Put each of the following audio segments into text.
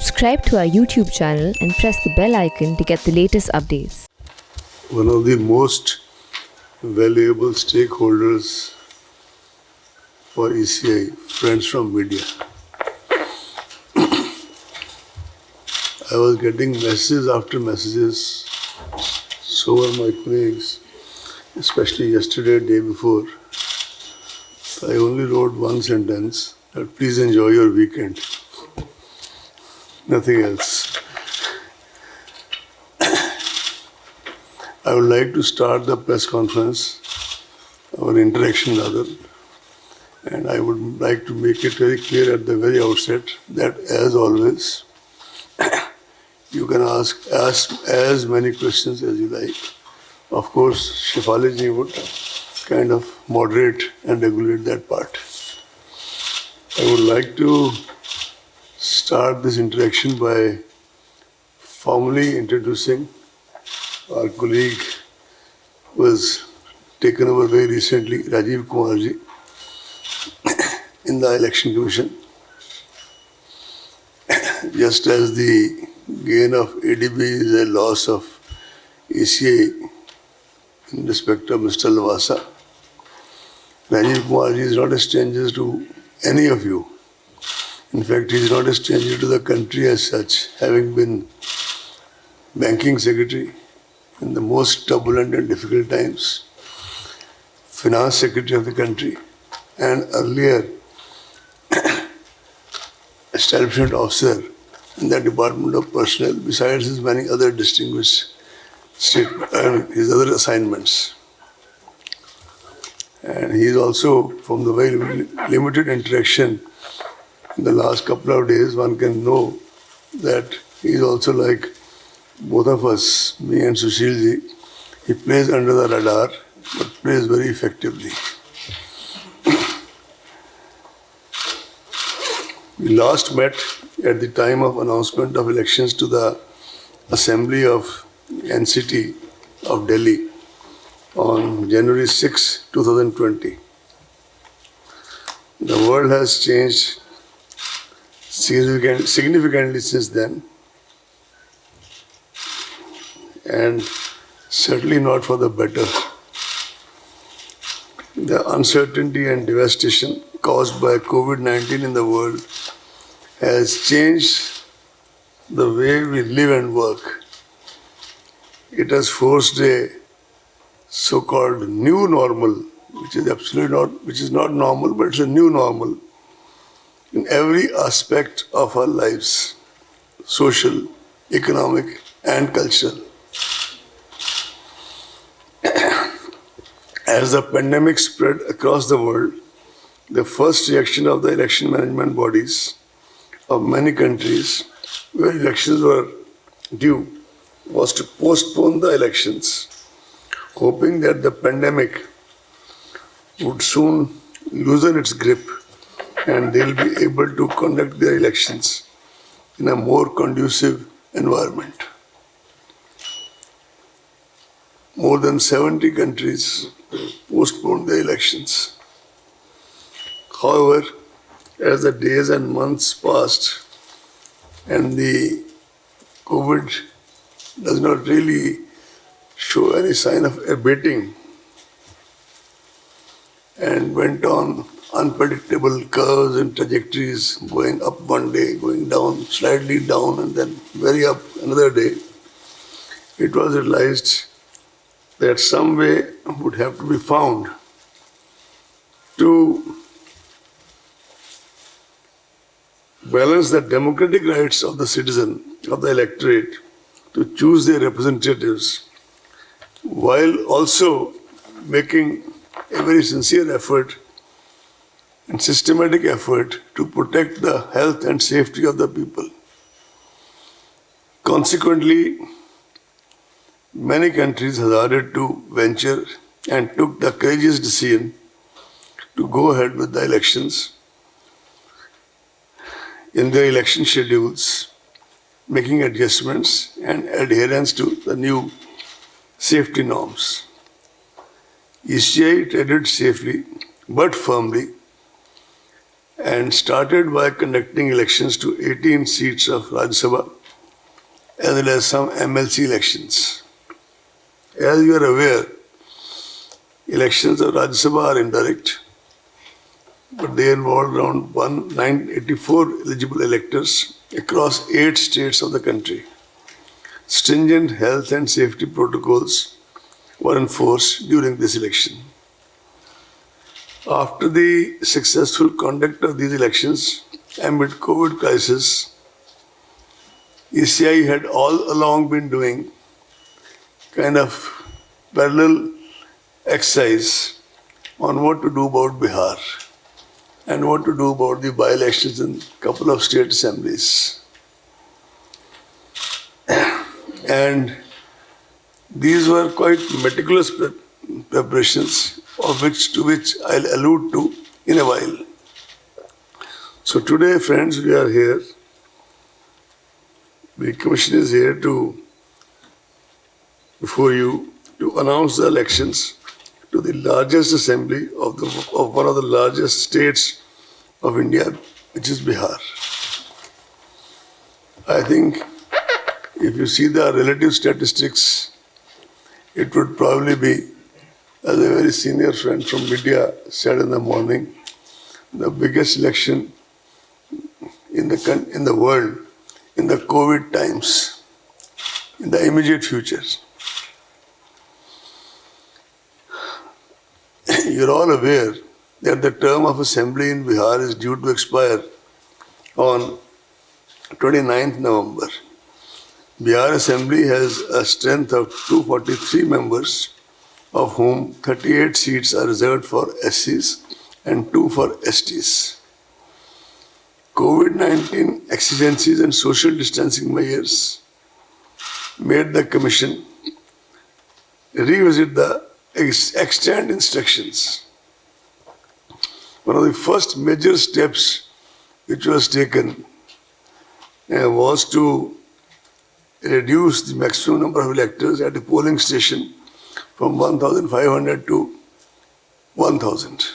Subscribe to our YouTube channel and press the bell icon to get the latest updates. One of the most valuable stakeholders for ECI, friends from media. I was getting messages after messages, so were my colleagues, especially yesterday, day before. So I only wrote one sentence, that please enjoy your weekend. Nothing else. I would like to start the press conference, our interaction rather, and I would like to make it very clear at the very outset that as always, you can ask as many questions as you like. Of course, Shefali ji would kind of moderate and regulate that part. I would like to start this interaction by formally introducing our colleague who has taken over very recently, Rajiv Kumar ji, in the Election Commission. Just as the gain of ADB is a loss of ECI in respect of Mr. Lavasa, Rajiv Kumar ji is not a stranger to any of you. In fact, he is not a stranger to the country as such, having been banking secretary in the most turbulent and difficult times, finance secretary of the country, and earlier establishment officer in the Department of Personnel, besides his many other distinguished his other assignments. And he is also, from the very limited interaction in the last couple of days, one can know that he is also like both of us, me and Sushil ji. He plays under the radar, but plays very effectively. We last met at the time of announcement of elections to the Assembly of NCT of Delhi on January 6, 2020. The world has changed significantly since then, and certainly not for the better. The uncertainty and devastation caused by COVID-19 in the world has changed the way we live and work. It has forced a so-called new normal, which is not normal, but it's a new normal in every aspect of our lives, social, economic, and cultural. As the pandemic spread across the world, the first reaction of the election management bodies of many countries where elections were due was to postpone the elections, hoping that the pandemic would soon loosen its grip and they'll be able to conduct their elections in a more conducive environment. More than 70 countries postponed the elections. However, as the days and months passed and the COVID does not really show any sign of abating and went on unpredictable curves and trajectories, going up one day, going down, slightly down, and then very up another day, it was realized that some way would have to be found to balance the democratic rights of the citizen, of the electorate, to choose their representatives, while also making a very sincere effort and systematic effort to protect the health and safety of the people. Consequently, many countries hazarded to venture and took the courageous decision to go ahead with the elections in their election schedules, making adjustments and adherence to the new safety norms. ECI treaded safely but firmly and started by conducting elections to 18 seats of Rajya Sabha as well as some MLC elections. As you are aware, elections of Rajya Sabha are indirect, but they involve around 984 eligible electors across 8 states of the country. Stringent health and safety protocols were enforced during this election. After the successful conduct of these elections amid COVID crisis, ECI had all along been doing kind of parallel exercise on what to do about Bihar and what to do about the by-elections in a couple of state assemblies. And these were quite meticulous preparations to which I'll allude to in a while. So today, friends, we are here. The Commission is here before you to announce the elections to the largest assembly of one of the largest states of India, which is Bihar. I think if you see the relative statistics, it would probably be, as a very senior friend from media said in the morning, the biggest election in the world in the COVID times, in the immediate future. You're all aware that the term of assembly in Bihar is due to expire on 29th November. Bihar Assembly has a strength of 243 members, of whom 38 seats are reserved for SCs and 2 for STs. COVID-19 exigencies and social distancing measures made the Commission revisit the extant instructions. One of the first major steps which was taken was to reduce the maximum number of electors at a polling station from 1,500 to 1,000.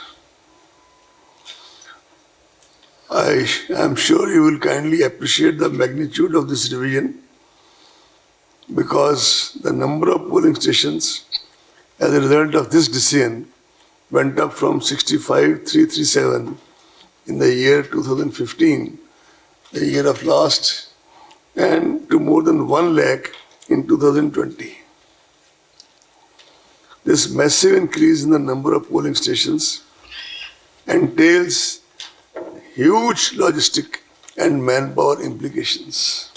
I am sure you will kindly appreciate the magnitude of this revision, because the number of polling stations as a result of this decision went up from 65,337 in the year 2015, the year of last, and to more than 1 lakh in 2020. This massive increase in the number of polling stations entails huge logistic and manpower implications.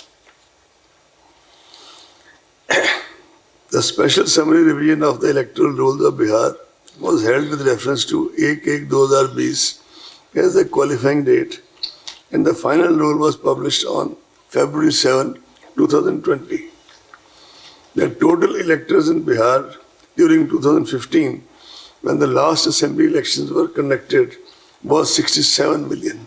The special summary revision of the electoral rolls of Bihar was held with reference to 1/1/2020 as the qualifying date, and the final roll was published on February 7, 2020. The total electors in Bihar during 2015, when the last assembly elections were conducted, was 67 million.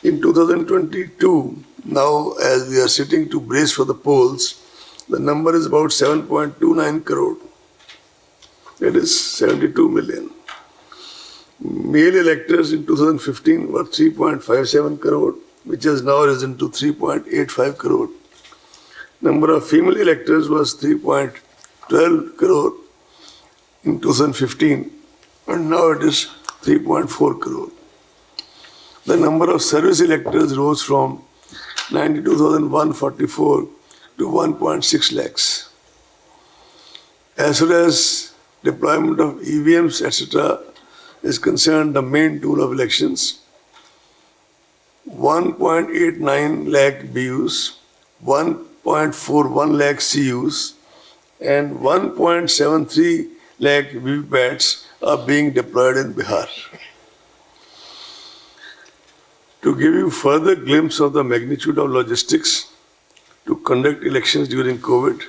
In 2022, now as we are sitting to brace for the polls, the number is about 7.29 crore. That is 72 million. Male electors in 2015 were 3.57 crore, which has now risen to 3.85 crore. Number of female electors was 3.12 crore in 2015, and now it is 3.4 crore. The number of service electors rose from 92,144 to 1.6 lakhs. As far as deployment of EVMs, etc., is concerned, the main tool of elections, 1.89 lakh BUs, 1.41 lakh CUs, and 1.73 lakh VVPATs are being deployed in Bihar. To give you further glimpse of the magnitude of logistics to conduct elections during COVID,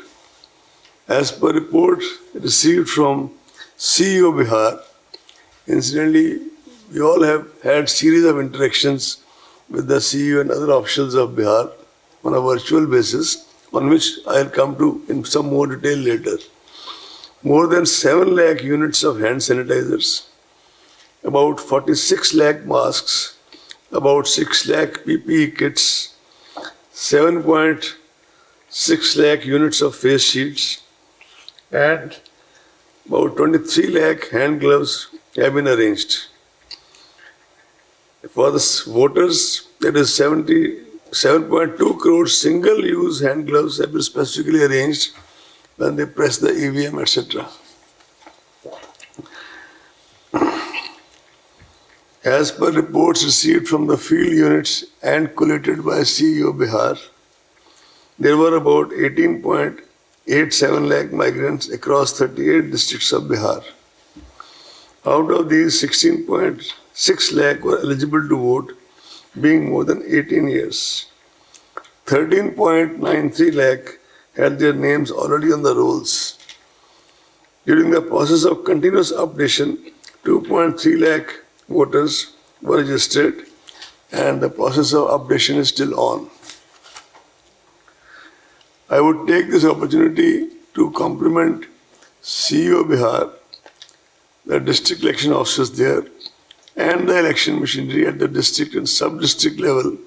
as per report received from CEO Bihar, incidentally, we all have had series of interactions with the CEO and other officials of Bihar on a virtual basis, on which I'll come to in some more detail later. More than 7 lakh units of hand sanitizers, about 46 lakh masks, about 6 lakh PPE kits, 7.6 lakh units of face shields, and about 23 lakh hand gloves have been arranged. For the voters, that is 77.2 crore single-use hand gloves have been specifically arranged when they press the EVM, etc. As per reports received from the field units and collated by CEO Bihar, there were about 18.87 lakh migrants across 38 districts of Bihar. Out of these, 16.6 lakh were eligible to vote, being more than 18 years. 13.93 lakh had their names already on the rolls. During the process of continuous updation, 2.3 lakh voters were registered, and the process of updation is still on. I would take this opportunity to compliment CEO Bihar, the district election officers there, and the election machinery at the district and sub-district level,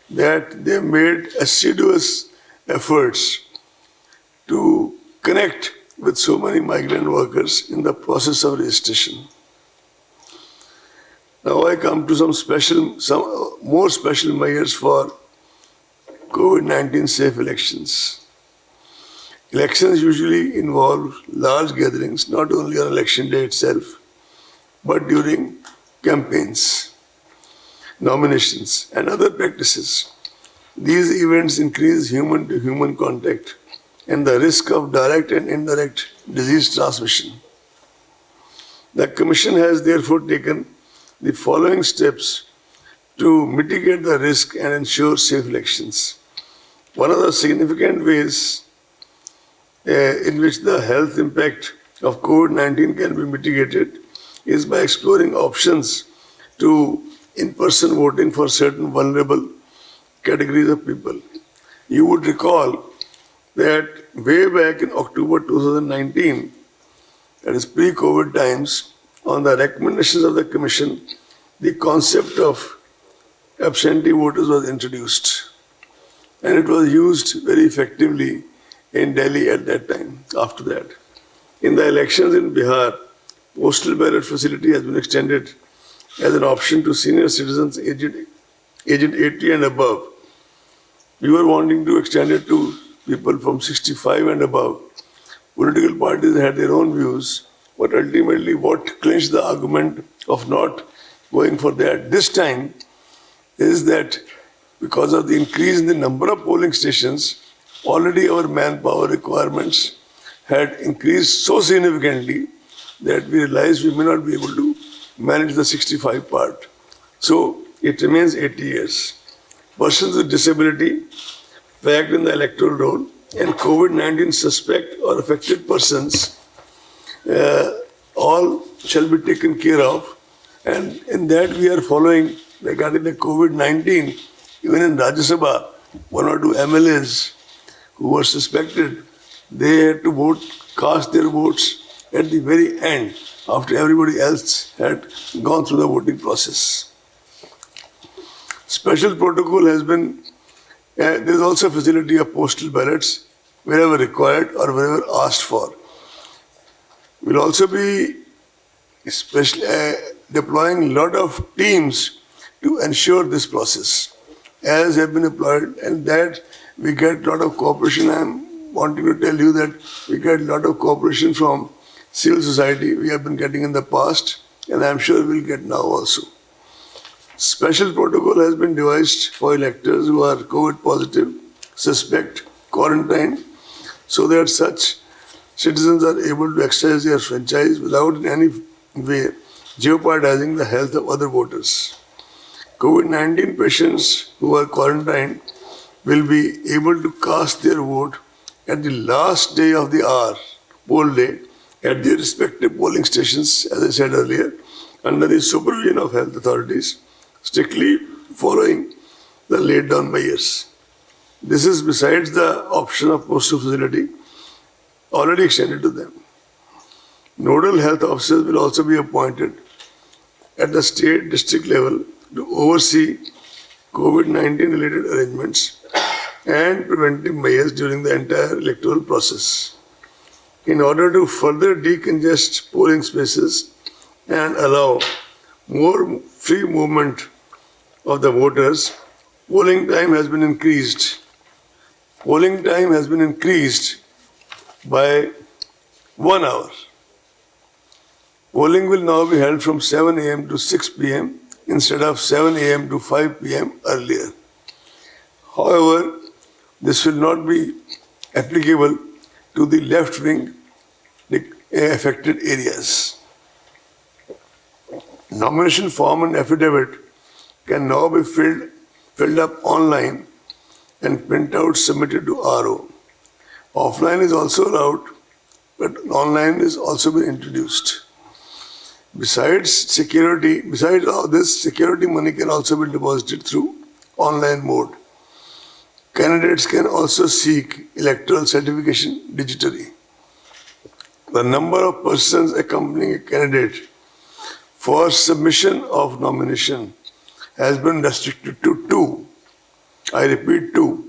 that they made assiduous efforts to connect with so many migrant workers in the process of registration. Now I come to some more special measures for COVID-19 safe elections. Elections usually involve large gatherings, not only on election day itself, but during campaigns, nominations, and other practices. These events increase human-to-human contact and the risk of direct and indirect disease transmission. The Commission has therefore taken the following steps to mitigate the risk and ensure safe elections. One of the significant ways in which the health impact of COVID-19 can be mitigated is by exploring options to in-person voting for certain vulnerable categories of people. You would recall that way back in October 2019, that is pre-COVID times, on the recommendations of the Commission, the concept of absentee voters was introduced. And it was used very effectively in Delhi at that time, after that. In the elections in Bihar, postal ballot facility has been extended as an option to senior citizens aged 80 and above. We were wanting to extend it to people from 65 and above. Political parties had their own views, but ultimately what clinched the argument of not going for that this time is that because of the increase in the number of polling stations, already our manpower requirements had increased so significantly that we realized we may not be able to manage the 65 part. So it remains 80 years. Persons with disability, fact in the electoral roll, and COVID-19 suspect or affected persons all shall be taken care of. And in that we are following regarding the COVID-19, even in Rajya Sabha, one or two MLAs who were suspected, they had to vote, cast their votes at the very end, after everybody else had gone through the voting process. Special protocol has been, there is also a facility of postal ballots wherever required or wherever asked for. We'll also be deploying a lot of teams to ensure this process, as have been employed, and that we get a lot of cooperation. I'm wanting to tell you that we get a lot of cooperation from civil society we have been getting in the past, and I'm sure we'll get now also. Special protocol has been devised for electors who are COVID positive, suspect, quarantined, so that such citizens are able to exercise their franchise without in any way jeopardizing the health of other voters. COVID-19 patients who are quarantined will be able to cast their vote at the last day of the hour, poll day, at their respective polling stations, as I said earlier, under the supervision of health authorities, strictly following the laid down measures. This is besides the option of postal facility already extended to them. Nodal health officers will also be appointed at the state district level to oversee COVID-19 related arrangements and preventive measures during the entire electoral process. In order to further decongest polling spaces and allow more free movement of the voters, polling time has been increased. Polling time has been increased by 1 hour. Polling will now be held from 7 a.m. to 6 p.m. instead of 7 a.m. to 5 p.m. earlier. However, this will not be applicable to the left-wing affected areas. Nomination form and affidavit can now be filled up online and printouts submitted to RO. Offline is also allowed, but online is also been introduced. Besides all this, security money can also be deposited through online mode. Candidates can also seek electoral certification digitally. The number of persons accompanying a candidate for submission of nomination has been restricted to 2. I repeat 2.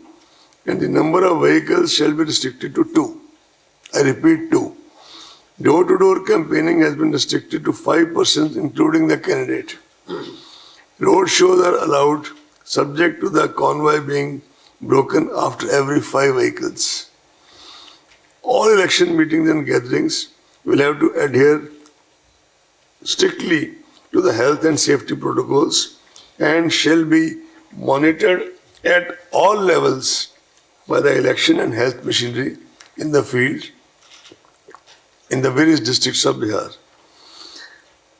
And the number of vehicles shall be restricted to 2. I repeat 2. Door-to-door campaigning has been restricted to 5 persons, including the candidate. Road shows are allowed, subject to the convoy being broken after every 5 vehicles. All election meetings and gatherings will have to adhere strictly to the health and safety protocols and shall be monitored at all levels by the election and health machinery in the field in the various districts of Bihar.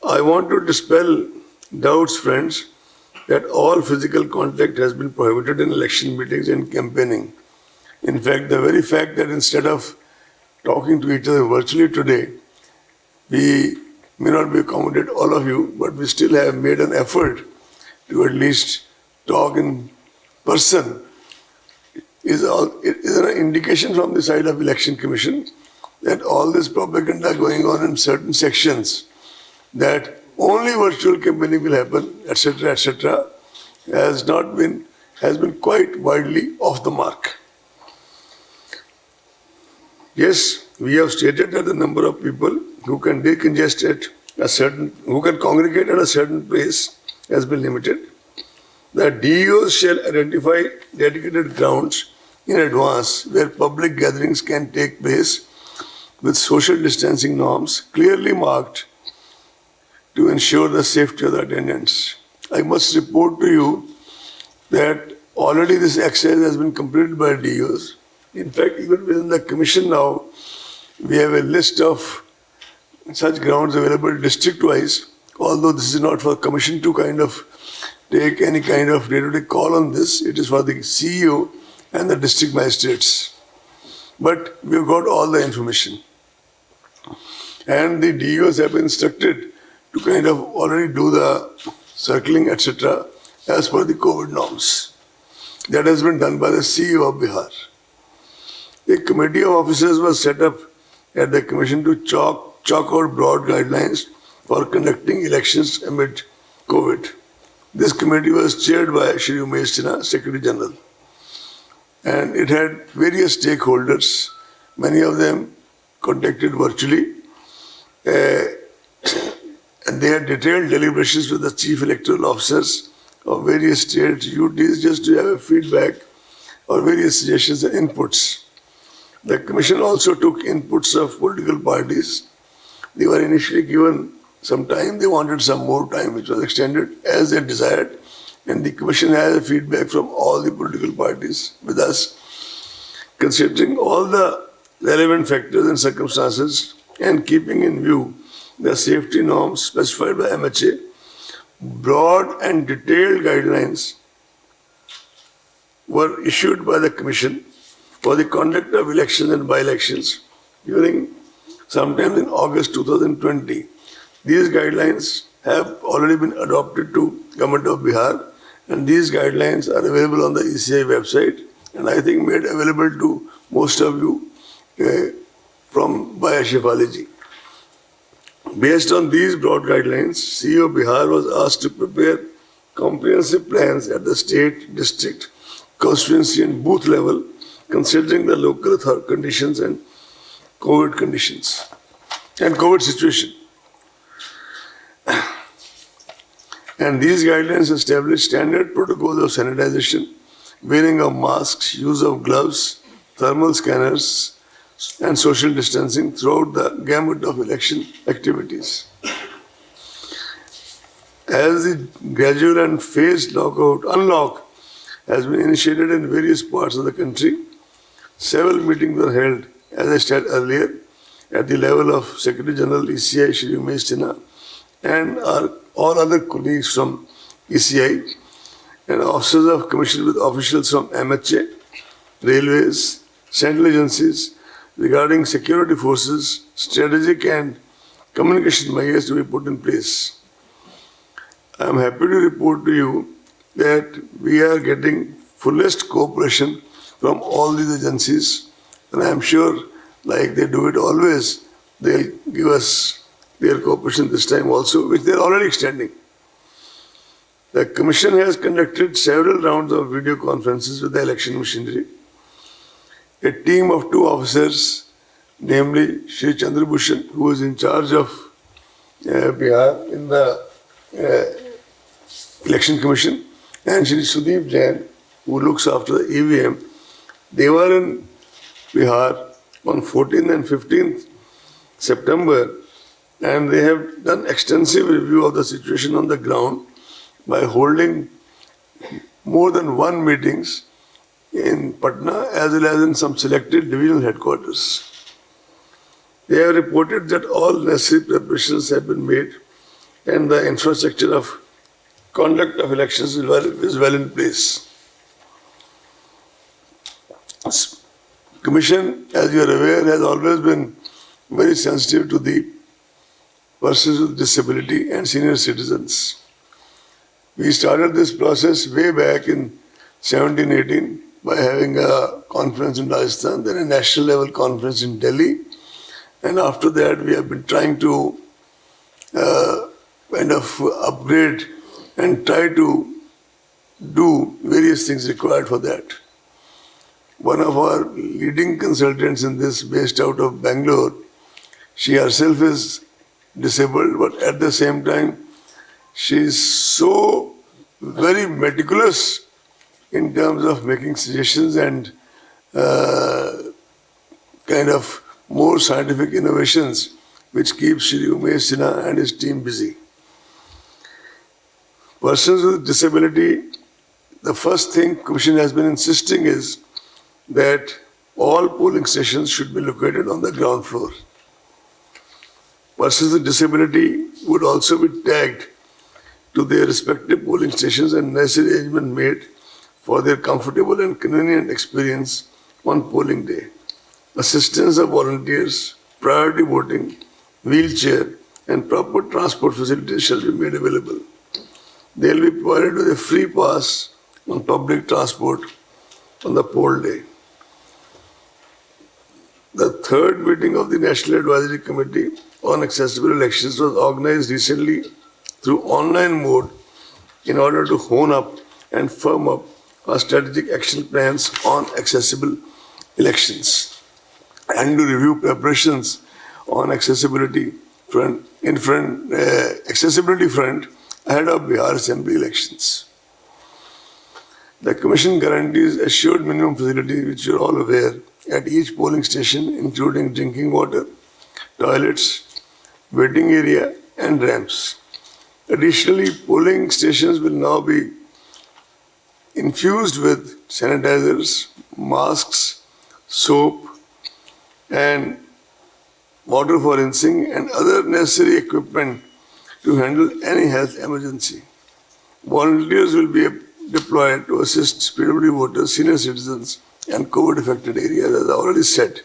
I want to dispel doubts, friends, that all physical contact has been prohibited in election meetings and campaigning. In fact, the very fact that instead of talking to each other virtually today, we may not be accommodated all of you, but we still have made an effort to at least talk in person. It is an indication from the side of Election Commission that all this propaganda going on in certain sections, that only virtual campaigning will happen, etc., has been quite widely off the mark. Yes, we have stated that the number of people who can who can congregate at a certain place has been limited. The DEOs shall identify dedicated grounds in advance where public gatherings can take place with social distancing norms clearly marked to ensure the safety of the attendants. I must report to you that already this exercise has been completed by DEOs. In fact, even within the commission now, we have a list of such grounds available district-wise, although this is not for commission to kind of take any kind of day-to-day call on this. It is for the CEO and the district magistrates. But we've got all the information. And the DEOs have been instructed to kind of already do the circling, etc., as per the COVID norms. That has been done by the CEO of Bihar. A committee of officers was set up at the commission to chalk out broad guidelines for conducting elections amid COVID. This committee was chaired by Shri Umesh Sinha, Secretary General. And it had various stakeholders, many of them contacted virtually. And they had detailed deliberations with the chief electoral officers of various states, UTs, just to have a feedback or various suggestions and inputs. The commission also took inputs of political parties. They were initially given some time, they wanted some more time, which was extended as they desired. And the commission has a feedback from all the political parties with us, considering all the relevant factors and circumstances and keeping in view the safety norms specified by MHA. Broad and detailed guidelines were issued by the Commission for the conduct of elections and by-elections during sometime in August 2020. These guidelines have already been adopted to Government of Bihar, and these guidelines are available on the ECI website, and I think made available to most of you by Ashif Ali ji. Based on these broad guidelines, CEO Bihar was asked to prepare comprehensive plans at the state, district, constituency and booth level, considering the local conditions and COVID situation. And these guidelines establish standard protocols of sanitization, wearing of masks, use of gloves, thermal scanners, and social distancing throughout the gamut of election activities. As the gradual and phased unlock has been initiated in various parts of the country, several meetings were held, as I said earlier, at the level of Secretary General ECI Shri Umesh Sinha and all other colleagues from ECI and officers of commission with officials from MHA, railways, central agencies regarding security forces, strategic and communication measures to be put in place. I am happy to report to you that we are getting fullest cooperation from all these agencies, and I am sure, like they do it always, they'll give us their cooperation this time also, which they are already extending. The Commission has conducted several rounds of video conferences with the election machinery. A team of 2 officers, namely Shri Chandrabhushan, who is in charge of Bihar in the Election Commission, and Shri Sudeep Jain, who looks after the EVM, they were in Bihar on 14th and 15th September, and they have done extensive review of the situation on the ground by holding more than 1 meetings in Patna as well as in some selected divisional headquarters. They have reported that all necessary preparations have been made and the infrastructure of conduct of elections is well in place. Commission, as you are aware, has always been very sensitive to the persons with disability and senior citizens. We started this process way back in 17-18 by having a conference in Rajasthan, then a national level conference in Delhi, and after that we have been trying to kind of upgrade and try to do various things required for that. One of our leading consultants in this, based out of Bangalore, she herself is disabled, but at the same time, she is so very meticulous in terms of making suggestions and kind of more scientific innovations, which keeps Shri Umesh Sinha and his team busy. Persons with disability, the first thing Commission has been insisting is that all polling stations should be located on the ground floor. Persons with disability would also be tagged to their respective polling stations and necessary arrangement made for their comfortable and convenient experience on polling day. Assistance of volunteers, priority voting, wheelchair, and proper transport facilities shall be made available. They will be provided with a free pass on public transport on the poll day. The third meeting of the National Advisory Committee on Accessible Elections was organized recently through online mode in order to hone up and firm up our strategic action plans on accessible elections and to review preparations on accessibility front ahead of Bihar Assembly elections. The Commission guarantees assured minimum facilities, which you are all aware, at each polling station, including drinking water, toilets, waiting area, and ramps. Additionally, polling stations will now be infused with sanitizers, masks, soap, and water for rinsing and other necessary equipment to handle any health emergency. Volunteers will be deployed to assist PWD voters, senior citizens, and COVID-affected areas, as I already said.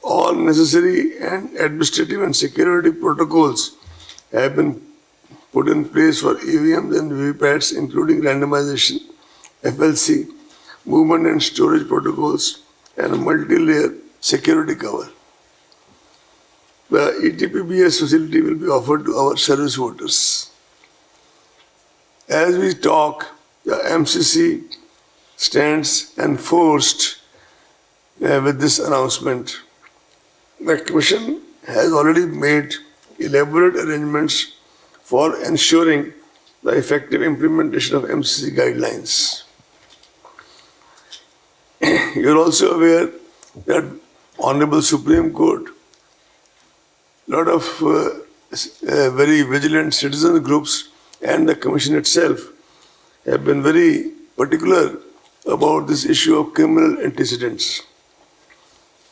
All necessary and administrative and security protocols have been put in place for EVMs and VVPATs, including randomization, FLC, movement and storage protocols, and a multi-layer security cover. the ETPBS facility will be offered to our service voters. As we talk, the MCC stands enforced with this announcement. The Commission has already made elaborate arrangements for ensuring the effective implementation of MCC guidelines. You are also aware that Honorable Supreme Court, a lot of very vigilant citizen groups and the Commission itself have been very particular about this issue of criminal antecedents.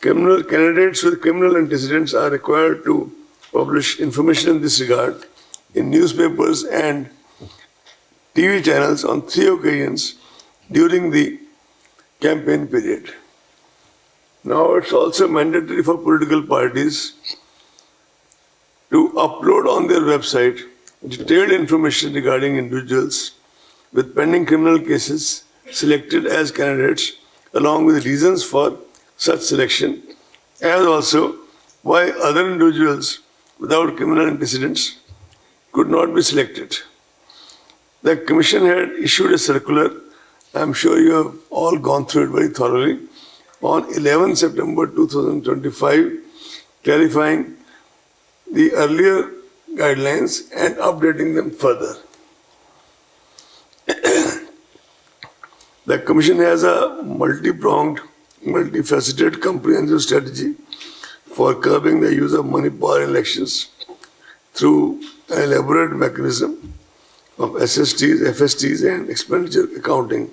Criminal candidates with criminal antecedents are required to publish information in this regard in newspapers and TV channels on 3 occasions during the campaign period. Now it's also mandatory for political parties to upload on their website detailed information regarding individuals with pending criminal cases selected as candidates, along with reasons for such selection, as also why other individuals without criminal antecedents could not be selected. The Commission had issued a circular, I'm sure you have all gone through it very thoroughly, on 11 September 2025, clarifying the earlier guidelines and updating them further. The Commission has a multi-pronged, multifaceted, comprehensive strategy for curbing the use of money power in elections through an elaborate mechanism of SSTs, FSTs and expenditure accounting.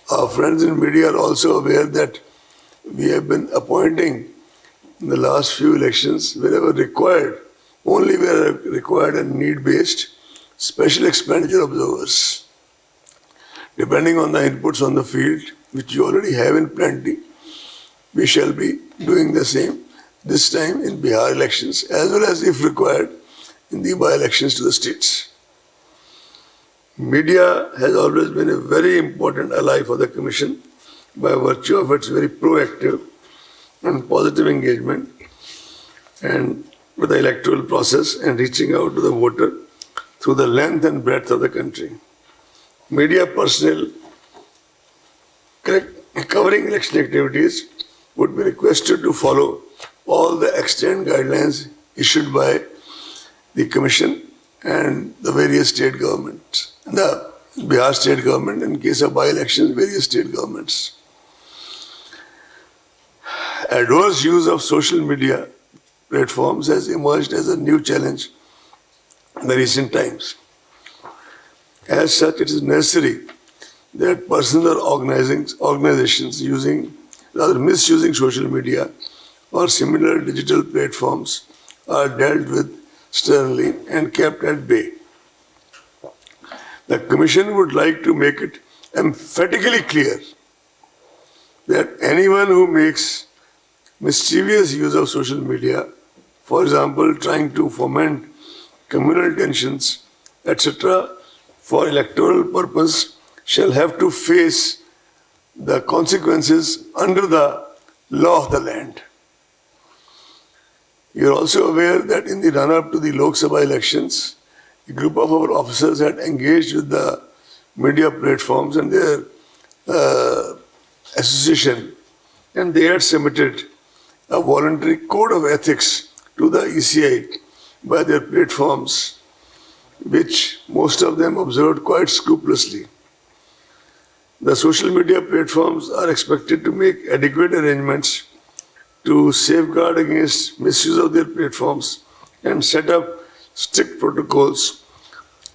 Our friends in media are also aware that we have been appointing in the last few elections, wherever required, only where required and need-based, special expenditure observers. Depending on the inputs on the field, which you already have in plenty, we shall be doing the same this time in Bihar elections, as well as, if required, in the by-elections to the states. Media has always been a very important ally for the Commission by virtue of its very proactive and positive engagement and with the electoral process and reaching out to the voter through the length and breadth of the country. Media personnel covering election activities would be requested to follow all the extant guidelines issued by the Commission and the various state governments. The Bihar state government, in case of by-elections, various state governments. Adverse use of social media platforms has emerged as a new challenge in the recent times. As such, it is necessary that persons or organizations misusing social media or similar digital platforms are dealt with sternly and kept at bay. The Commission would like to make it emphatically clear that anyone who makes mischievous use of social media, for example, trying to foment communal tensions, etc., for electoral purpose, shall have to face the consequences under the law of the land. You are also aware that in the run-up to the Lok Sabha elections, a group of our officers had engaged with the media platforms and their association, and they had submitted a voluntary code of ethics to the ECI by their platforms, which most of them observed quite scrupulously. The social media platforms are expected to make adequate arrangements to safeguard against misuse of their platforms and set up strict protocols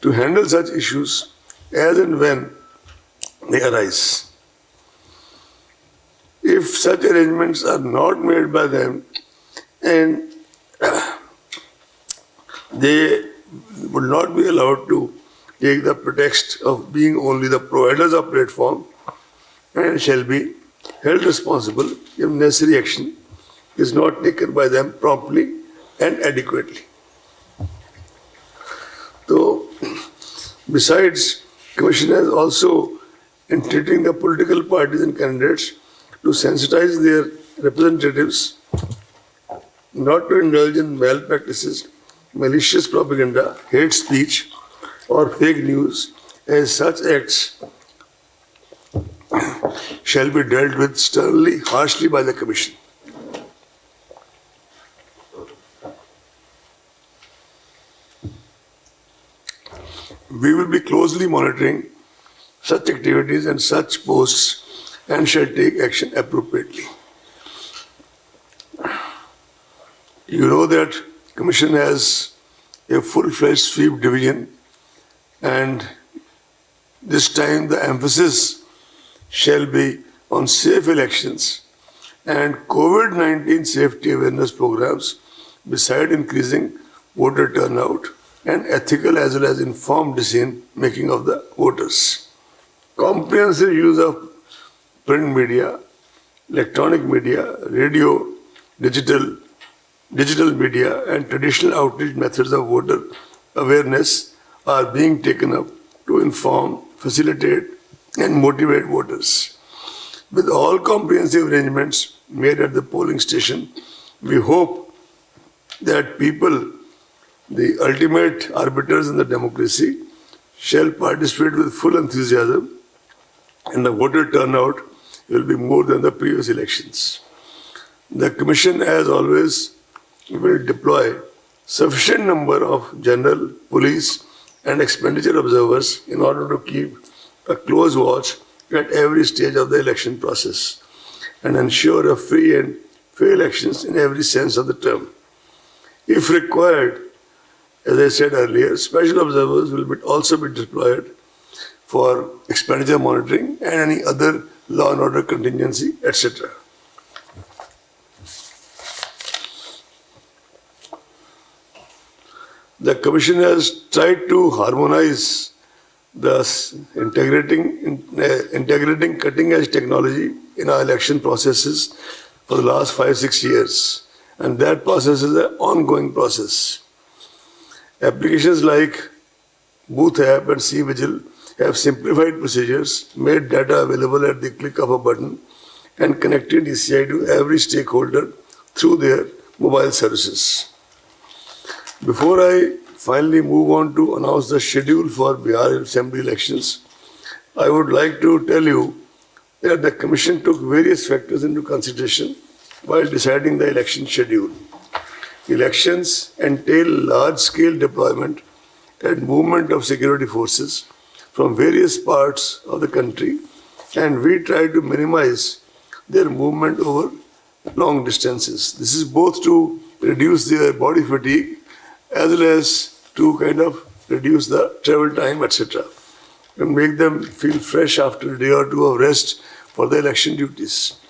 to handle such issues as and when they arise. If such arrangements are not made by them and they would not be allowed to take the pretext of being only the providers of platform and shall be held responsible if necessary action is not taken by them promptly and adequately. So, besides, Commission has also entreating the political parties and candidates to sensitize their representatives not to indulge in malpractices, malicious propaganda, hate speech, or fake news, as such acts shall be dealt with sternly, harshly by the Commission. We will be closely monitoring such activities and such posts and shall take action appropriately. You know that Commission has a full-fledged sweep division, and this time the emphasis shall be on safe elections and COVID-19 safety awareness programs, beside increasing voter turnout and ethical as well as informed decision making of the voters. Comprehensive use of print media, electronic media, radio, digital media, and traditional outreach methods of voter awareness are being taken up to inform, facilitate, and motivate voters. With all comprehensive arrangements made at the polling station, we hope that people, the ultimate arbiters in the democracy, shall participate with full enthusiasm, and the voter turnout will be more than the previous elections. The Commission, as always, will deploy sufficient number of general, police, and expenditure observers in order to keep a close watch at every stage of the election process and ensure a free and fair elections in every sense of the term. If required, as I said earlier, special observers will also be deployed for expenditure monitoring and any other law and order contingency, etc. The Commission has tried to harmonize integrating cutting-edge technology in our election processes for the last 5-6 years, and that process is an ongoing process. Applications like Booth App and C-Vigil have simplified procedures, made data available at the click of a button, and connected ECI to every stakeholder through their mobile services. Before I finally move on to announce the schedule for Bihar Assembly elections, I would like to tell you that the Commission took various factors into consideration while deciding the election schedule. Elections entail large-scale deployment and movement of security forces from various parts of the country, and we try to minimize their movement over long distances. This is both to reduce their body fatigue as well as to kind of reduce the travel time, etc., and make them feel fresh after a day or two of rest for the election duties.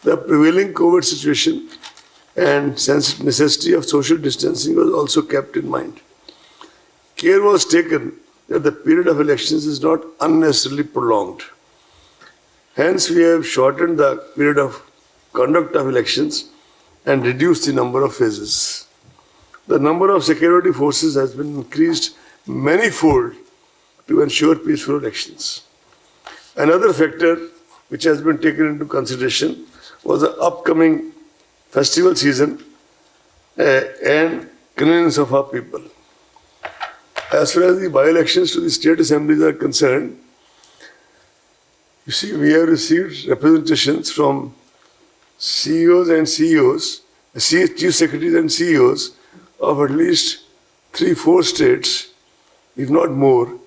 The prevailing COVID situation and necessity of social distancing was also kept in mind. Care was taken that the period of elections is not unnecessarily prolonged. Hence, we have shortened the period of conduct of elections and reduced the number of phases. The number of security forces has been increased manifold to ensure peaceful elections. Another factor which has been taken into consideration was the upcoming festival season and convenience of our people. As far as the by-elections to the state assemblies are concerned, you see, we have received representations from CEOs and CEOs, chief secretaries and CEOs of at least 3-4 states, if not more,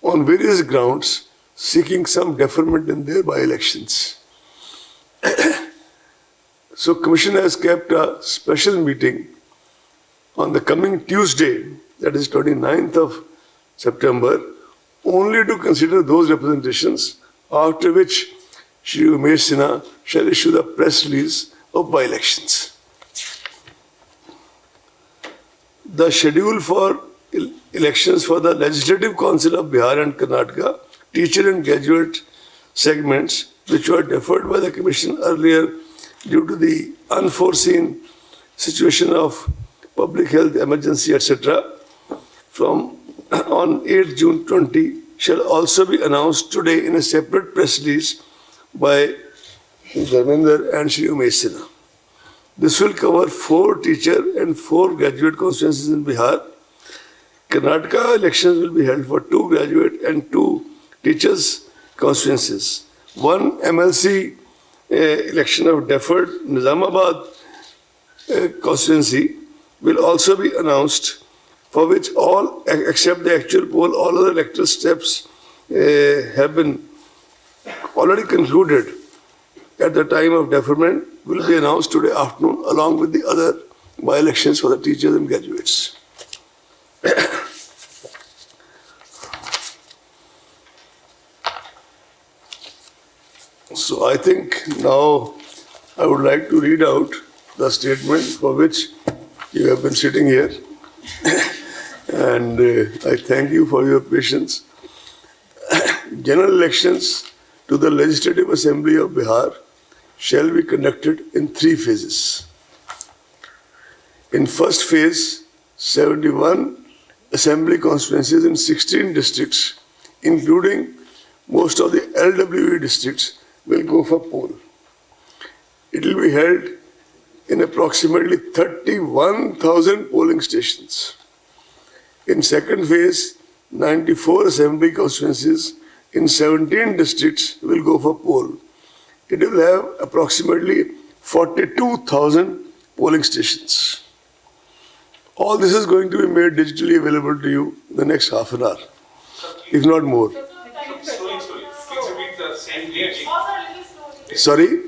on various grounds, seeking some deferment in their by-elections. So Commission has kept a special meeting on the coming Tuesday, that is 29th of September, only to consider those representations, after which Shri Umesh Sinha shall issue the press release of by-elections. The schedule for elections for the Legislative Council of Bihar and Karnataka, teacher and graduate segments, which were deferred by the Commission earlier due to the unforeseen situation of public health emergency, etc., from on 8 June 20 shall also be announced today in a separate press release by Dharmender and Shri Umesh Sinha. This will cover 4 teacher and 4 graduate constituencies in Bihar. Karnataka elections will be held for 2 graduate and 2 teachers constituencies. 1 MLC election of deferred Nizamabad constituency will also be announced, for which all, except the actual poll, all other electoral steps have been already concluded at the time of deferment, will be announced today afternoon along with the other by-elections for the teachers and graduates. So I think now I would like to read out the statement for which you have been sitting here. And I thank you for your patience. General elections to the Legislative Assembly of Bihar shall be conducted in 3 phases. In first phase, 71 assembly constituencies in 16 districts, including most of the LWE districts, will go for poll. It will be held in approximately 31,000 polling stations. In second phase, 94 assembly constituencies in 17 districts will go for poll. It will have approximately 42,000 polling stations. All this is going to be made digitally available to you in the next half an hour, if not more. Sorry?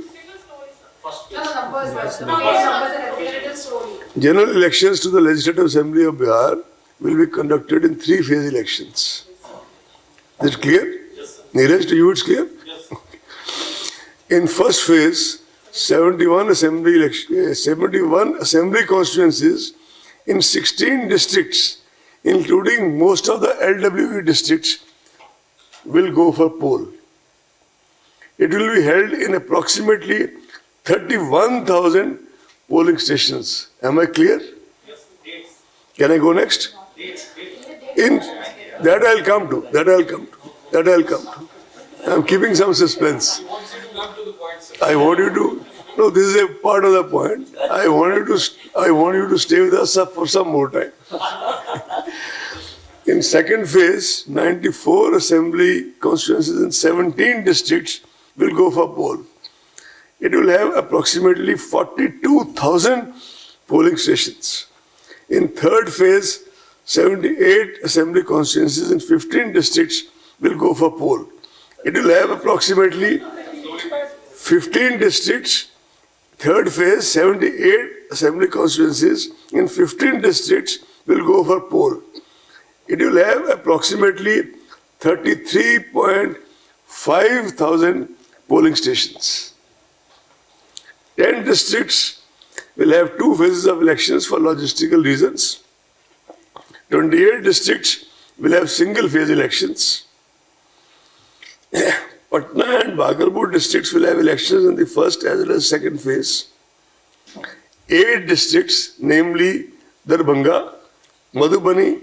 General elections to the Legislative Assembly of Bihar will be conducted in 3-phase elections. Is it clear? Yes, Neeraj, to you it's clear? Yes. In first phase, 71 assembly constituencies in 16 districts, including most of the LWE districts, will go for poll. It will be held in approximately 31,000 polling stations. Am I clear? Yes. Can I go next? In that I'll come to. I'm keeping some suspense. I want you to. No, this is a part of the point. I want you to stay with us for some more time. In second phase, 94 assembly constituencies in 17 districts will go for poll. It will have approximately 42,000 polling stations. In third phase, 78 assembly constituencies in 15 districts will go for poll. It will have approximately 15 districts. Third phase, 78 assembly constituencies in 15 districts will go for poll. It will have approximately 33.5 thousand polling stations. 10 districts will have 2 phases of elections for logistical reasons. 28 districts will have single-phase elections. Patna and Bagalpur districts will have elections in the first as well as second phase. 8 districts, namely Darbhanga, Madhubani,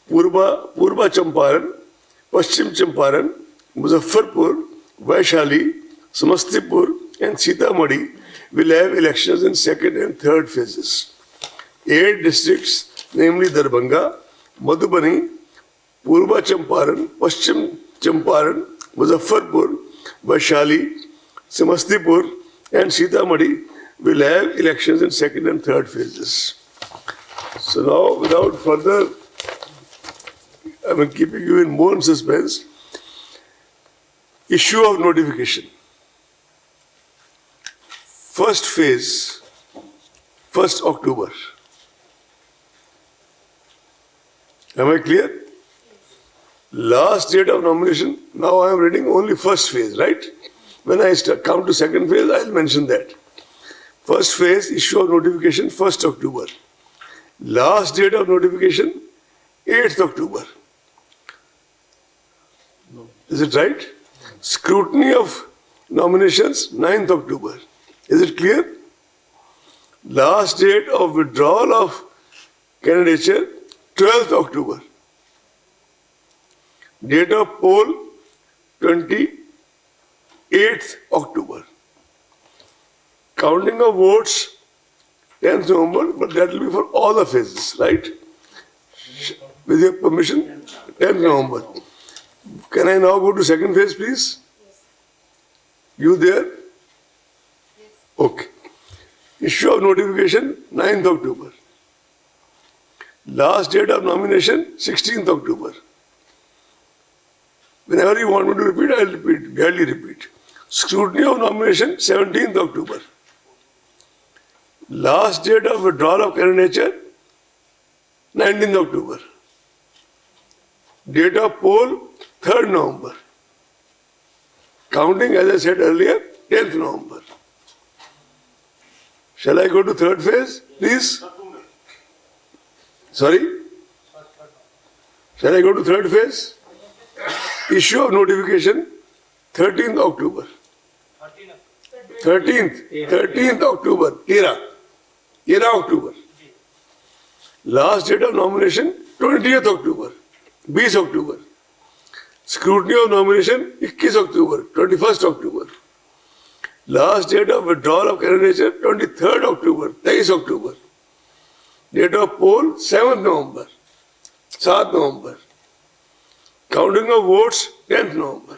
Purba Champaran, Paschim Champaran, Muzaffarpur, Vaishali, Samastipur and Sitamarhi will have elections in second and third phases. 8 districts, namely Darbhanga, Madhubani, Purba Champaran, Paschim Champaran, Muzaffarpur, Vaishali, Samastipur and Sitamarhi will have elections in second and third phases. So now, without further, keeping you in more suspense, issue of notification. First phase, 1st October. Am I clear? Last date of nomination, now I am reading only first phase, right? When I come to second phase, I will mention that. First phase, issue of notification, 1st October. Last date of notification, 8th October. Is it right? Scrutiny of nominations, 9th October. Is it clear? Last date of withdrawal of candidature, 12th October. Date of poll, 28th October. Counting of votes, 10th November, but that will be for all the phases, right? With your permission, 10th November. Can I now go to second phase, please? You there? Okay. Issue of notification, 9th October. Last date of nomination, 16th October. Whenever you want me to repeat, I will repeat, gladly repeat. Scrutiny of nomination, 17th October. Last date of withdrawal of candidature, 19th October. Date of poll, 3rd November. Counting, as I said earlier, 10th November. Shall I go to third phase, please? Sorry? Shall I go to third phase? Issue of notification, 13th October. 13th October, 13 October. Last date of nomination, 20th October, 20 October. Scrutiny of nomination, 21 October, 21st October. Last date of withdrawal of candidature, 23rd October, 23 October. Date of poll, 7th November, 7th November. Counting of votes, 10th November.